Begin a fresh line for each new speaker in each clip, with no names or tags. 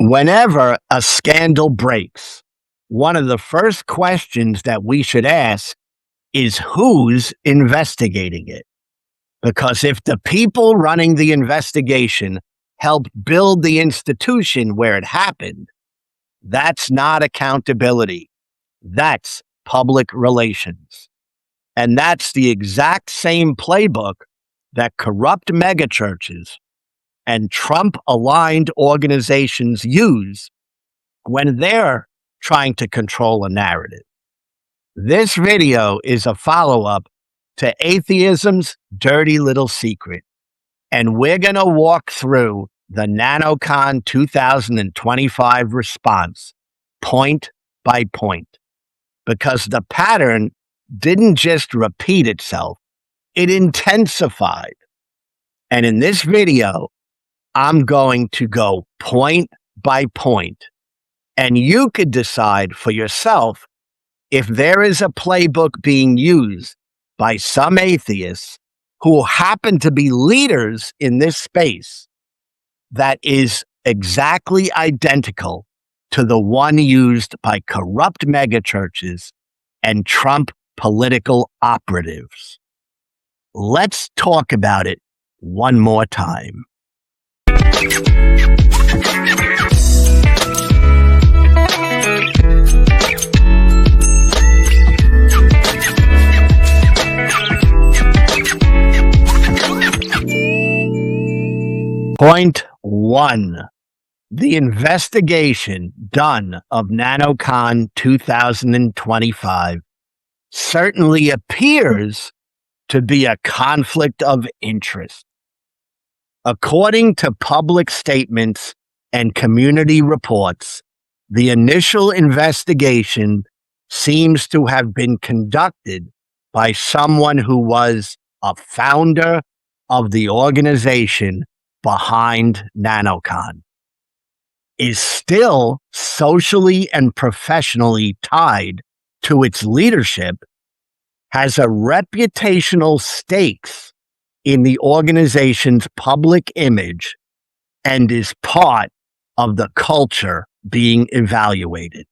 Whenever a scandal breaks, one of the first questions that we should ask is who's investigating it? Because if the people running the investigation helped build the institution where it happened, that's not accountability. That's public relations. And that's the exact same playbook that corrupt megachurches and Trump-aligned organizations use when they're trying to control a narrative. This video is a follow-up to Atheism's dirty little secret, and we're going to walk through the NanoCon 2025 response point by point, because the pattern didn't just repeat itself, it intensified. And in this video, I'm going to go point by point, and you could decide for yourself if there is a playbook being used by some atheists who happen to be leaders in this space that is exactly identical to the one used by corrupt megachurches and Trump political operatives. Let's talk about it one more time. Point 1. The investigation done of NanoCon 2025 certainly appears to be a conflict of interest. According to public statements and community reports, the initial investigation seems to have been conducted by someone who was a founder of the organization behind NanoCon, is still socially and professionally tied to its leadership, has a reputational stakes in the organization's public image, and is part of the culture being evaluated.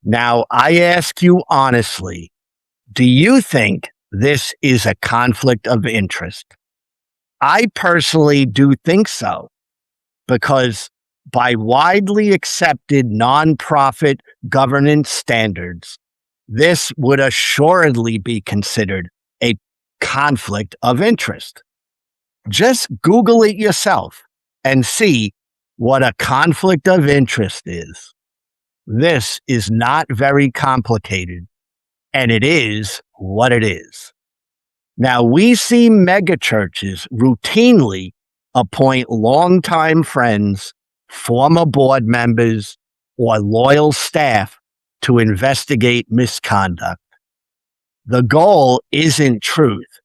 Now, I ask you honestly, do you think this is a conflict of interest? I personally do think so, because by widely accepted nonprofit governance standards, this would assuredly be considered a conflict of interest. Just Google it yourself and see what a conflict of interest is. This is not very complicated, and it is what it is. Now, we see megachurches routinely appoint longtime friends, former board members, or loyal staff to investigate misconduct. The goal isn't truth,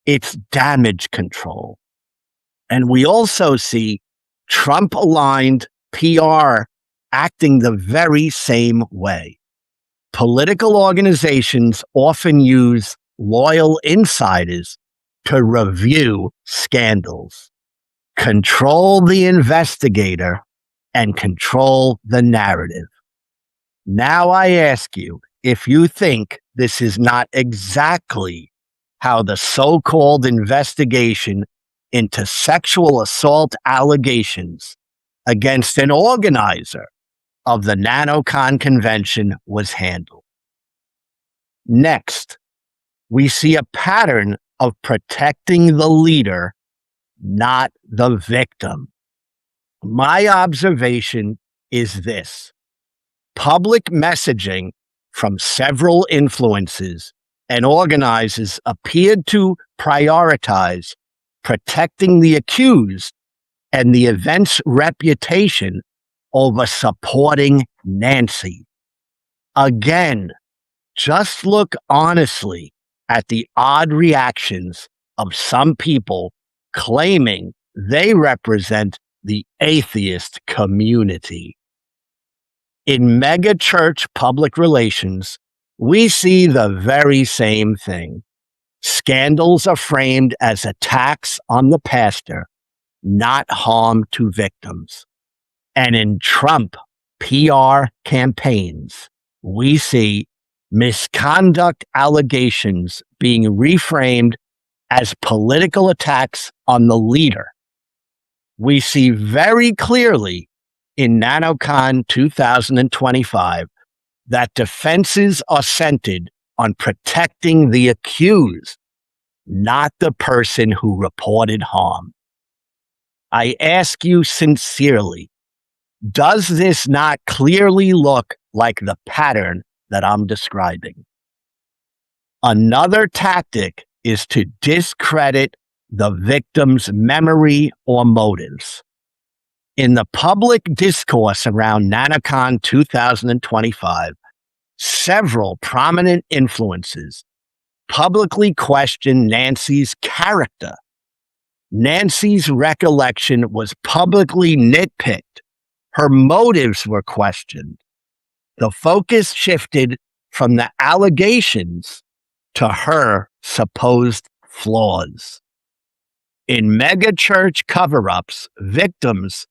it's damage control. And we also see Trump-aligned PR acting the very same way. Political organizations often use loyal insiders to review scandals, control the investigator, and control the narrative. Now I ask you if you think this is not exactly how the so-called investigation into sexual assault allegations against an organizer of the NanoCon convention was handled. Next, we see a pattern of protecting the leader, not the victim. My observation is this: public messaging from several influences and organizers appeared to prioritize protecting the accused and the event's reputation over supporting Nancy. Again, just look honestly at the odd reactions of some people claiming they represent the atheist community. In megachurch public relations, we see the very same thing. Scandals are framed as attacks on the pastor, not harm to victims. And in Trump PR campaigns, we see misconduct allegations being reframed as political attacks on the leader. We see very clearly in NanoCon 2025 that defenses are centered on protecting the accused, not the person who reported harm. I ask you sincerely, does this not clearly look like the pattern that I'm describing? Another tactic is to discredit the victim's memory or motives. In the public discourse around NanoCon 2025, several prominent influences publicly questioned Nancy's character. Nancy's recollection was publicly nitpicked. Her motives were questioned. The focus shifted from the allegations to her supposed flaws. In megachurch cover-ups, victims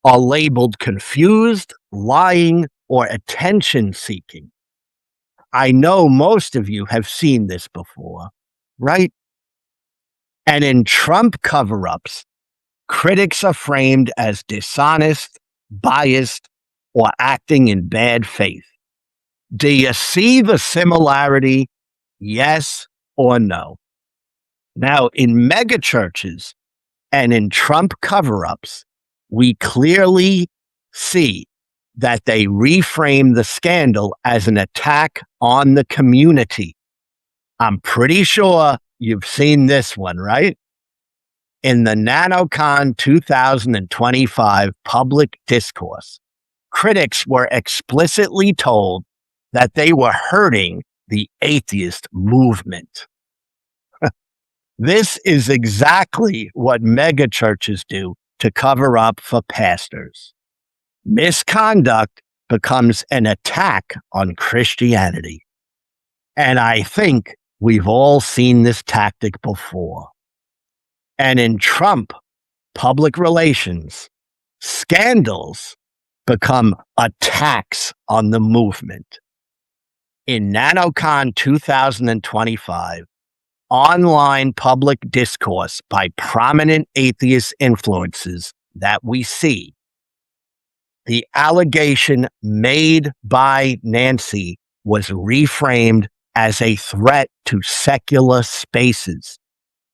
are labeled confused, lying, or attention-seeking. I know most of you have seen this before, right? And in Trump cover-ups, critics are framed as dishonest, biased, or acting in bad faith. Do you see the similarity? Yes or no? Now, in megachurches and in Trump cover-ups, we clearly see that they reframe the scandal as an attack on the community. I'm pretty sure you've seen this one, right? In the NanoCon 2025 public discourse, critics were explicitly told that they were hurting the atheist movement. This is exactly what megachurches do to cover up for pastors. Misconduct becomes an attack on Christianity. And I think we've all seen this tactic before. And in Trump public relations, scandals become attacks on the movement. In NanoCon 2025, online public discourse by prominent atheist influences that we see, the allegation made by Nancy was reframed as a threat to secular spaces,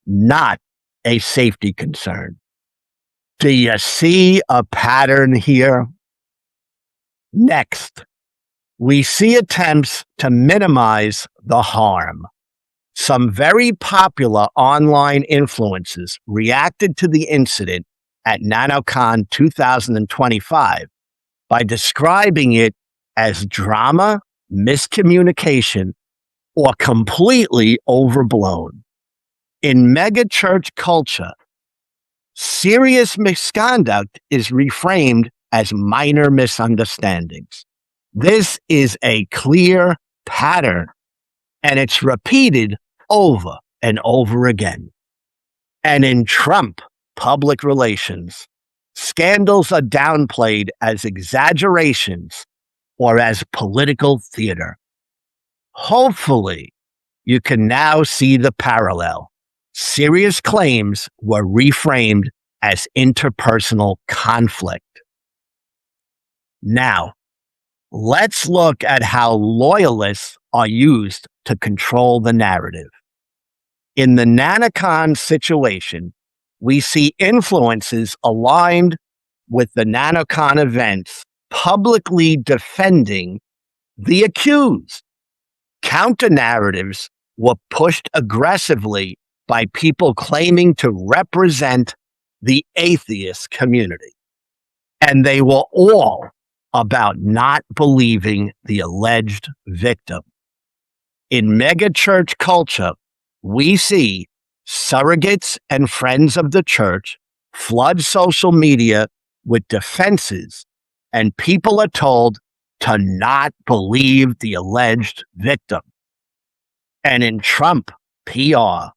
not a safety concern. Do you see a pattern here? Next, we see attempts to minimize the harm. Some very popular online influencers reacted to the incident at NanoCon 2025 by describing it as drama, miscommunication, or completely overblown. In megachurch culture, serious misconduct is reframed as minor misunderstandings. This is a clear pattern, and it's repeated over and over again. And in Trump public relations, scandals are downplayed as exaggerations or as political theater. Hopefully, you can now see the parallel. Serious claims were reframed as interpersonal conflict. Now, let's look at how loyalists are used to control the narrative. In the NanoCon situation, we see influences aligned with the NanoCon events publicly defending the accused. Counter-narratives were pushed aggressively by people claiming to represent the atheist community. And they were all about not believing the alleged victim. In megachurch culture, we see surrogates and friends of the church flood social media with defenses, and people are told to not believe the alleged victim. And in Trump PR,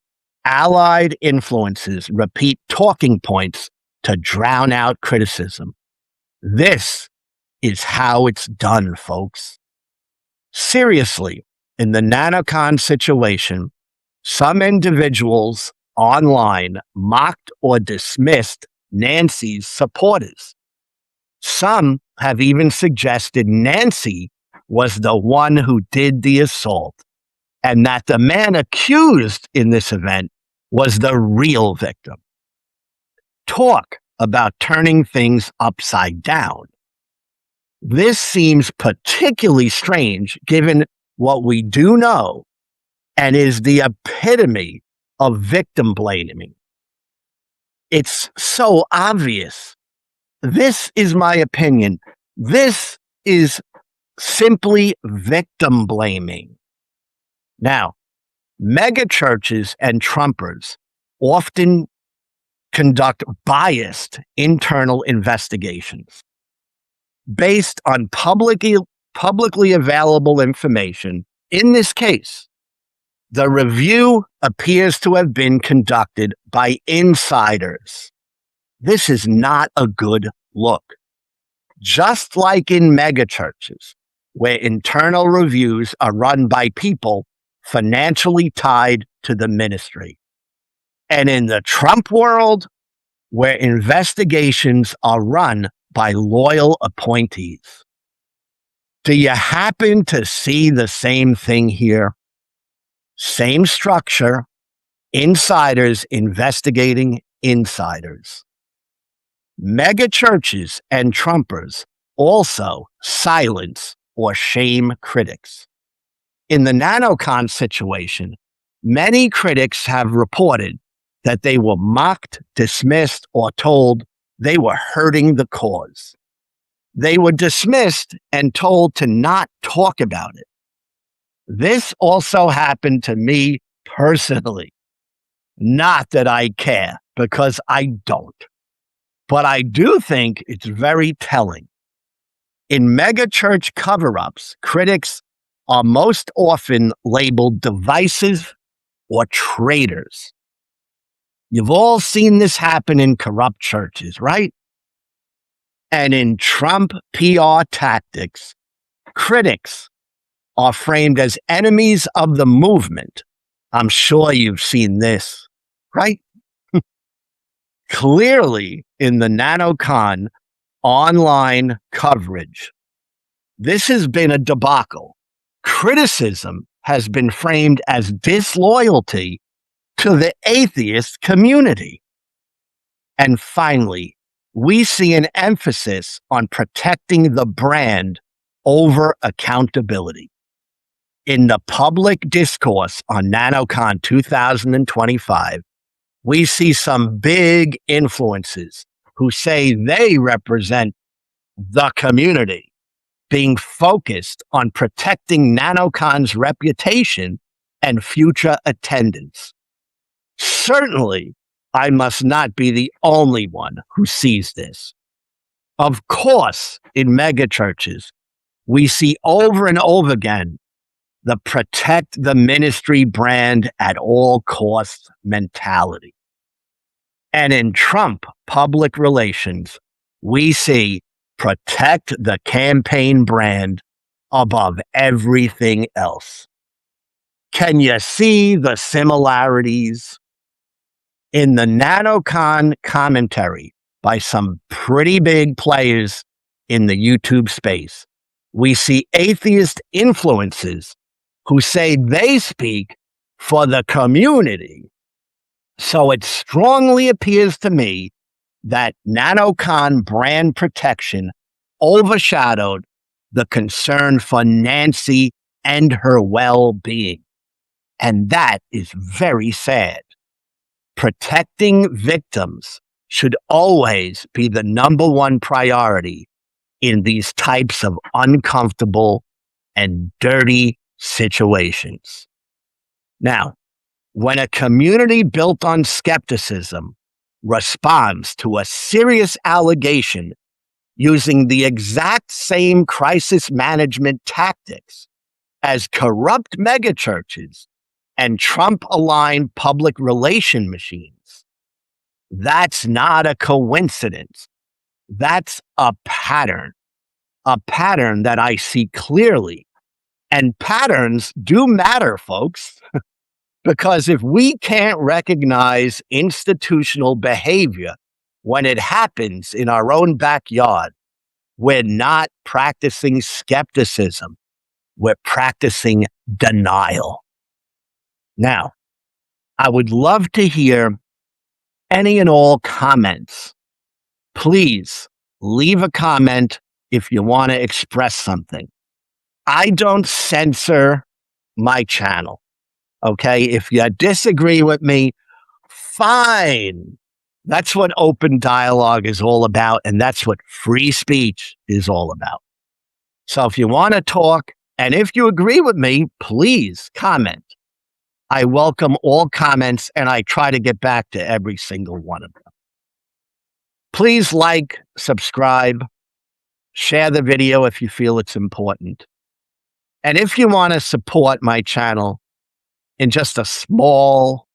allied influences repeat talking points to drown out criticism. This is how it's done, folks. Seriously, in the NanoCon situation, some individuals online mocked or dismissed Nancy's supporters. Some have even suggested Nancy was the one who did the assault and that the man accused in this event was the real victim. Talk about turning things upside down. This seems particularly strange given what we do know and is the epitome of victim blaming. It's so obvious. This is my opinion. This is simply victim blaming. Now, megachurches and Trumpers often conduct biased internal investigations based on publicly available information. In this case, the review appears to have been conducted by insiders. This is not a good look. Just like in megachurches, where internal reviews are run by people financially tied to the ministry. And in the Trump world, where investigations are run by loyal appointees. Do you happen to see the same thing here? Same structure, insiders investigating insiders. Megachurches and Trumpers also silence or shame critics. In the NanoCon situation, many critics have reported that they were mocked, dismissed, or told they were hurting the cause. They were dismissed and told to not talk about it. This also happened to me personally. Not that I care, because I don't. But I do think it's very telling. In megachurch cover-ups, critics are most often labeled divisive or traitors. You've all seen this happen in corrupt churches, right? And in Trump PR tactics, critics are framed as enemies of the movement. I'm sure you've seen this, right? Clearly, in the NanoCon online coverage, this has been a debacle. Criticism has been framed as disloyalty to the atheist community. And finally, we see an emphasis on protecting the brand over accountability. In the public discourse on NanoCon 2025, we see some big influences who say they represent the community being focused on protecting NanoCon's reputation and future attendance. Certainly, I must not be the only one who sees this. Of course, in megachurches, we see over and over again the protect the ministry brand at all costs mentality. And in Trump public relations, we see protect the campaign brand above everything else. Can you see the similarities? In the NanoCon commentary by some pretty big players in the YouTube space, we see atheist influences who say they speak for the community. So it strongly appears to me that NanoCon brand protection overshadowed the concern for Nancy and her well-being. And that is very sad. Protecting victims should always be the number one priority in these types of uncomfortable and dirty situations. Now, when a community built on skepticism responds to a serious allegation using the exact same crisis management tactics as corrupt megachurches and Trump-aligned public relation machines, that's not a coincidence. That's a pattern that I see clearly. And patterns do matter, folks, because if we can't recognize institutional behavior when it happens in our own backyard, we're not practicing skepticism. We're practicing denial. Now, I would love to hear any and all comments. Please leave a comment if you want to express something. I don't censor my channel. Okay. If you disagree with me, fine. That's what open dialogue is all about. And that's what free speech is all about. So if you want to talk, and if you agree with me, please comment. I welcome all comments and I try to get back to every single one of them. Please like, subscribe, share the video if you feel it's important. And if you want to support my channel in just a small,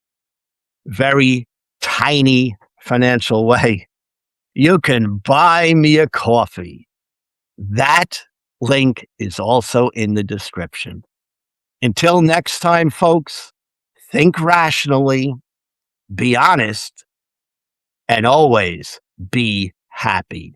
very tiny financial way, you can buy me a coffee. That link is also in the description. Until next time, folks, think rationally, be honest, and always be happy.